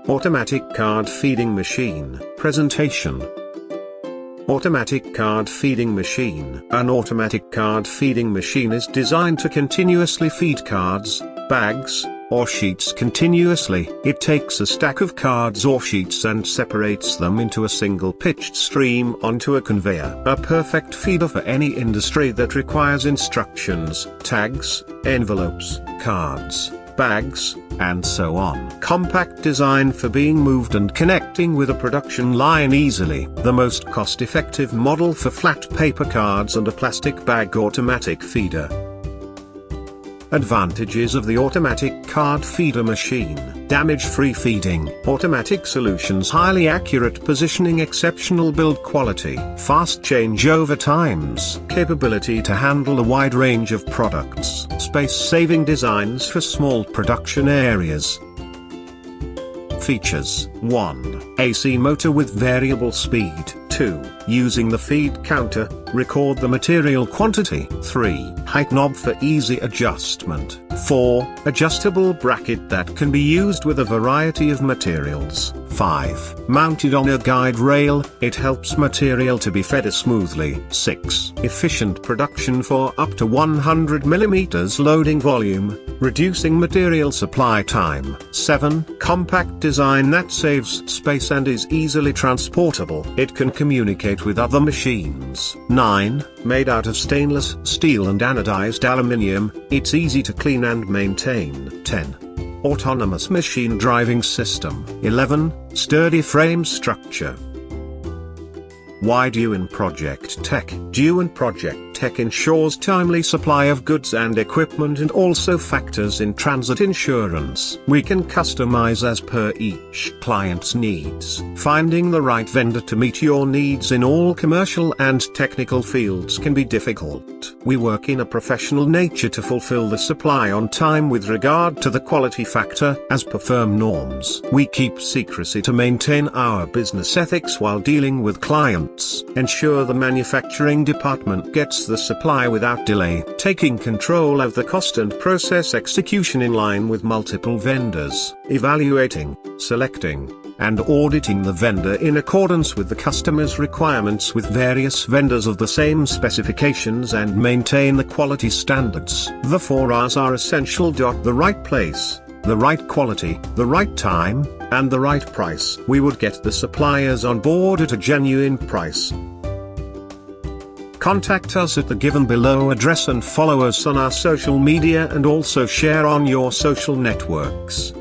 Automatic card feeding machine. Presentation. Automatic card feeding machine. An automatic card feeding machine is designed to continuously feed cards, bags, or sheets continuously. It takes a stack of cards or sheets and separates them into a single pitched stream onto a conveyor. A perfect feeder for any industry that requires instructions, tags, envelopes, cards, bags, and so on. Compact design for being moved and connecting with a production line easily. The most cost-effective model for flat paper cards and a plastic bag automatic feeder. Advantages of the automatic card feeder machine. Damage-free feeding. Automatic solutions. Highly accurate positioning. Exceptional build quality. Fast changeover times. Capability to handle a wide range of products. Space-saving designs for small production areas. Features. 1. AC motor with variable speed. 2. Using the feed counter, record the material quantity. 3. Height knob for easy adjustment. 4. Adjustable bracket that can be used with a variety of materials. 5. Mounted on a guide rail, it helps material to be fed smoothly. 6. Efficient production for up to 100 mm loading volume, reducing material supply time. 7. Compact design that saves space and is easily transportable. It can communicate with other machines. 9. Made out of stainless steel and anodized aluminium, it's easy to clean and maintain. 10. Autonomous machine driving system. 11. Sturdy frame structure. Why Dewan Project Tech? Dewan Project Tech ensures timely supply of goods and equipment and also factors in transit insurance. We can customize as per each client's needs. Finding the right vendor to meet your needs in all commercial and technical fields can be difficult. We work in a professional nature to fulfill the supply on time with regard to the quality factor as per firm norms. We keep secrecy to maintain our business ethics while dealing with clients. Ensure the manufacturing department gets the supply without delay, taking control of the cost and process execution in line with multiple vendors, evaluating, selecting, and auditing the vendor in accordance with the customer's requirements with various vendors of the same specifications and maintain the quality standards. The 4 R's are essential. The right place, the right quality, the right time, and the right price. We would get the suppliers on board at a genuine price. Contact us at the given below address and follow us on our social media and also share on your social networks.